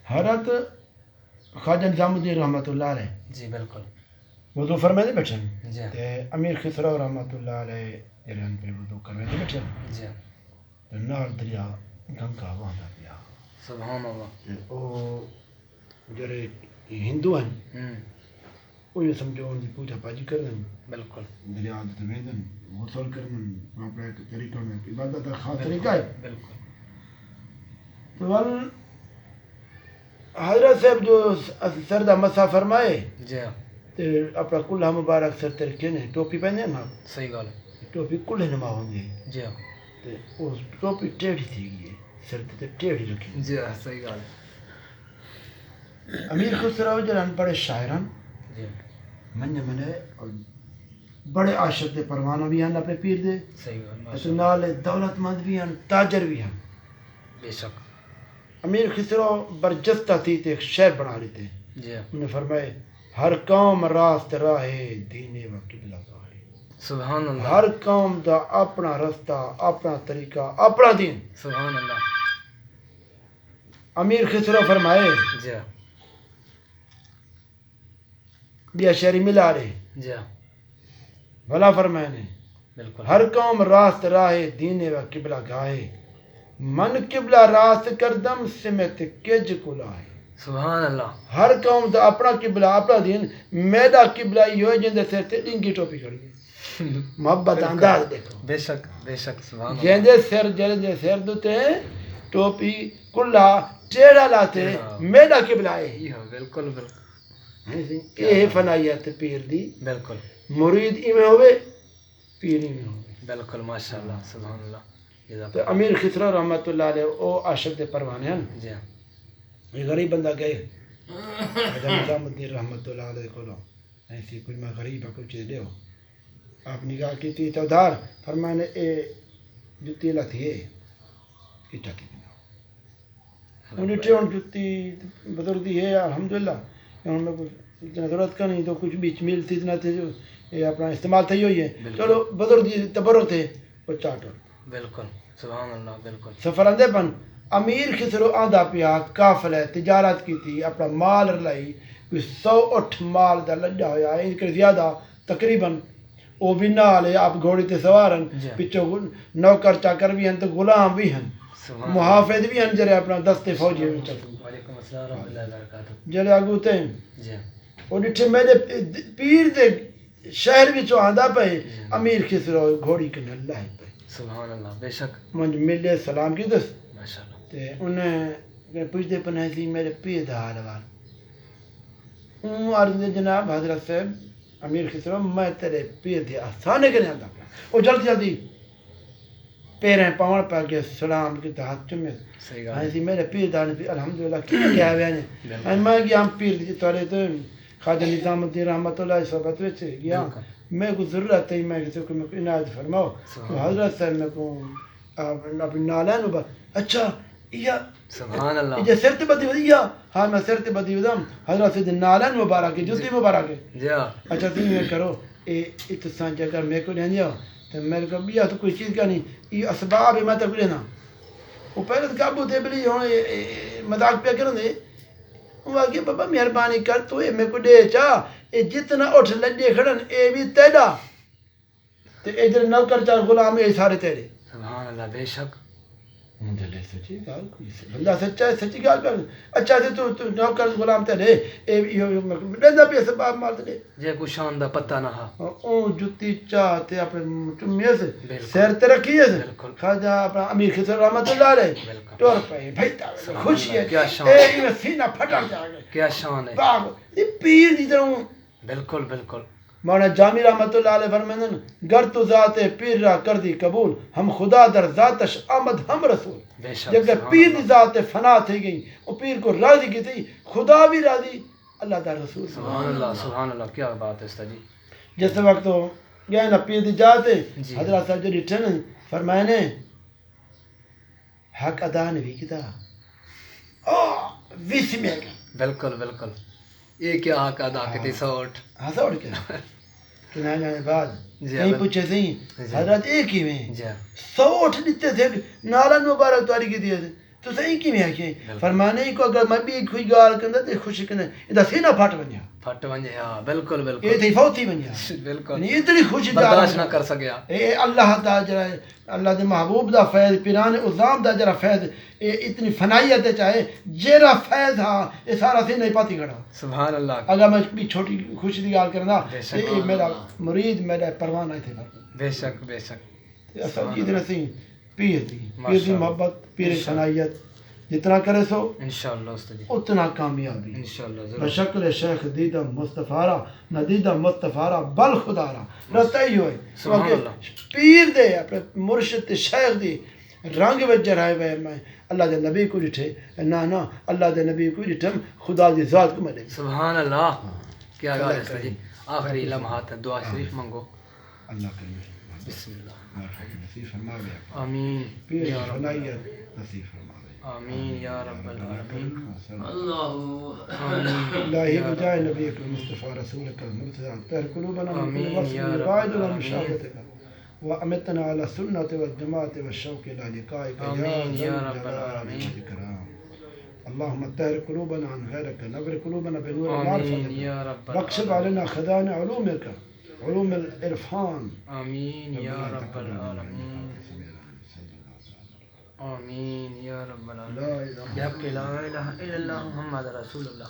حضرت خواجہ نظام الدین رحمۃ اللہ علیہ جی بالکل وضو فرمائے بیٹھے جی تے امیر خسرو رحمۃ اللہ علیہ جران پہ وضو کرے بیٹھے جی تے نال دریا گنگا وہاں پیا سبحان اللہ تے او جڑے ہندو ہیں وہ یہ سمجھو ان کی پوجا پاجی کرن بالکل دریا تے ویندن غسل کرن اپنا ایک طریقہ میں عبادت کا خاص طریقہ ہے بالکل تو حضرت صاحب جو سر دا مسا فرمائے جی تے اپنا کلہ مبارک سر تے رکھے نے ٹوپی پہنے نا صحیح گل ہے ٹوپی کلہ نما ہوندی جی تے اس ٹوپی ٹیڑھی تھی گئی سر تے ٹیڑھی رکھی جی صحیح گل ہے امیر خسرو جلان بڑے شاعران جی منے اور بڑے عاشق دے پروانہ بھی ہیں اپنے پیر دے صحیح گل اس نال دولت مند بھی ہیں تاجر بھی ہیں بے شک امیر خسرو برجستہ تھی تے ایک شعر بنا لیتے جی انہوں نے فرمائے ہر قوم راست راہے دینے و قبلہ گاہے سبحان اللہ ہر قوم دا اپنا رستہ اپنا طریقہ اپنا دین سبحان اللہ امیر خسرو فرمائے جی بیا شعری ملا رہے جی بھلا فرمائے نے بالکل ہر قوم راست راہے دینے و قبلہ گاہے من قبلہ راست کردم سمت کج کلائے سبحان اللہ ہر قوم دا اپنا قبلہ اپنا دین میرا قبلہ یہ ہوئے جن دے سر تے ڈنگی ٹوپی کھڑی ہے محبت انداز دیکھو بے شک سبحان اللہ جن دے سر جن دے سر دوتے ٹوپی کلا ٹیڑا لاتے میرا قبلہ ہے بالکل بالکل یہ فنائیت پیر دی بالکل مرید ایمیں ہوئے پیر ایمیں ہوئے بالکل ماشاء اللہ سبحان اللہ تو امیر خسرو رحمۃ اللہ علیہ او عاشق دے پروانے ہیں جی یہ غریب بندہ گئے نظام الدین رحمۃ اللہ علیہ کو ایسی کوئی میں غریب ہے کوئی چیز دے ہو آپ نگاہ کی تھی تو ادھار فرمانے اے جتی لتھی ہے اٹھا کی بنا انہیں ٹھے جتی بزرگی ہے الحمدللہ ان میں اتنا ضرورت کا نہیں تو کچھ بیچ ملتی اتنا تھے جو یہ اپنا استعمال تھی ہوئی ہے چلو بزرگی تبرک تھے وہ چاٹو بالکل سبحان اللہ بالکل سفر اندے پن امیر خسرو آندھا پیا کافل ہے تجارت کی تھی اپنا مال رلائی کوئی 108 مال دا لڈا ہویا ہے ان کے زیادہ تقریباً وہ بھی نال ہے آپ گھوڑی تے سوارن پچھو نوکر چاکر بھی ہیں تو غلام بھی ہیں محافظ بھی ہیں جرے اپنا دستے فوجی میں چلو وعلیکم السلام ورحمۃ اللہ وبرکاتہ جرے آگو تے جی وہ ڈٹھے میرے پیر دے شہر بھی چو آندھا پہ امیر خسرو گھوڑی کے نلہ ہے پہ سبحان اللہ بے شک منج ملے سلام کی دس ماشاء اللہ تے انہیں پوچھتے پنے سی میرے پیر دا حال وال عرض دے جناب حضرت صاحب امیر خسرو میں تیرے پیر دے آسانے کے نہیں آتا وہ جلدی جلدی پیریں پاؤں پہ کے سلام کی ہاتھ چمے ہاں سی میرے پیر دا نے الحمدللہ کیا ہوئے نے میں گیا ہم پیر دی توڑے تو خواجہ نظام الدین رحمۃ اللہ صحبت وچ گیا میں کو ضرورت ہے میں کسی کو عنایت فرماؤ تو حضرت صاحب میں کو اپنی نالین اوپر اچھا یا سبحان اللہ یہ سر تے بدی ودیا ہاں میں سر تے بدی ودم حضرت سے نالین مبارک جوتی مبارک جی اچھا تم یہ کرو اے اتسان جگہ میں کو نہیں دیو تو میرے کو بیا تو کوئی چیز کا نہیں یہ اسباب ہے میں تو لینا وہ پہلے قابو تے بلی ہوں مذاق پہ کرن دے وہ آگے بابا مہربانی کر تو یہ میرے کو دے چاہ اے جتنا اٹھ لڈے کھڑن اے بھی تیڑا تے ادھر نوکر چار غلام اے سارے تیڑے سبحان اللہ بے شک دلے سچی گال کوئی سے بندہ سچا ہے سچی گال کر اچھا سے تو نوکر غلام تے دے اے ڈندا پہ سباب مار دے جے کو شان دا پتہ نہ ہا او جتی چاہ تے اپنے چمیے سے سیر تے رکھیے سے خواجہ اپنا امیر خسرو رحمۃ اللہ علیہ ٹور پہ بھیتا خوشی ہے کیا شان اے یہ سینہ پھٹا جائے گا کیا شان ہے باغ یہ پیر دی طرح بالکل بالکل مولانا جامی رحمۃ اللہ علیہ فرمائیں گر تو ذات پیر را کر دی قبول ہم خدا در ذاتش آمد ہم رسول بے شک جب پیر دی ذات فنا تھی گئی وہ پیر کو راضی کی تھی خدا بھی راضی اللہ در رسول سبحان اللہ کیا بات ہے استاد جی جس وقت تو گئے نا پیر دی جاتے حضرت صاحب جو ڈٹھے نا فرمائے نے حق ادا نے بھی کیتا ویس میں گیا بالکل بالکل یہ کیا حق ادا کیتی 108 ہاں 108 کیا کہ نہ جانے بعد نہیں پوچھے تھی حضرت ایک ہی میں 108 دیتے تھے نالن مبارک تواری کی دیئے تھے تو صحیح کی ہے کہ فرمانے کو اگر میں بھی کوئی گال کردا تے خوش کردا ادا سینہ پھٹ ونیا پھٹ ونجے ہاں بالکل یہ بالکل تھی فوتی ونیا بالکل یعنی اتنی خوشی برداشت نہ کر سکیا اے اللہ دا جڑا اللہ دے محبوب دا فیض پیران عظام دا جڑا فیض اے اتنی فنائیت چاہے جڑا فیض ہاں اے سارا سینہ ہی پاتی کھڑا سبحان اللہ اگر میں بھی چھوٹی خوشی دی گال کردا بے شک اے میرا مرید میرا پروانہ ہے تھے بے شک بے شک اصل جی دن سی پیر دی ماشاء اللہ۔ محبت پیر فنائیت جتنا کرے سو انشاءاللہ استاد جی اتنا کامیابی انشاءاللہ ضرور بشکل شیخ دیدہ مصطفیٰ نہ دیدہ مصطفیٰ بل خدا را رستہ ہی ہوئے سبحان کیونکہ اللہ۔ پیر دے اپنے مرشد تے شیخ دی رنگ وچ جرائے ہوئے میں اللہ دے نبی کو ڈٹھے نہ اللہ دے نبی کو ڈٹھم خدا دی ذات کو ملے سبحان اللہ کیا گال ہے استاد جی آخری لمحات دعا شریف منگو اللہ کریم بسم اللہ نصیب فرماوے آمین پیر یا رب فنائیت نصیب فرماوے آمین یا رب العالمین الہی بجائے نبی مصطفیٰ رسولک المرتضی تہر قلوبنا من آمین كل وصف یا رب يبعدنا عن العالمین مشاهدتك وأمتنا على السنة والجماعة والشوق إلى لقائك يا آمین ذا یا رب الجلال العالمین والإكرام اللهم طهر قلوبنا عن غيرك نور قلوبنا بنور آمین معرفتك یا رب واكشف العالمین علينا خزائن علومك علوم العرفان آمین یا رب العالمین آمین یا رب العالمین لا إله بحق لا الہ الا اللہ محمد رسول اللہ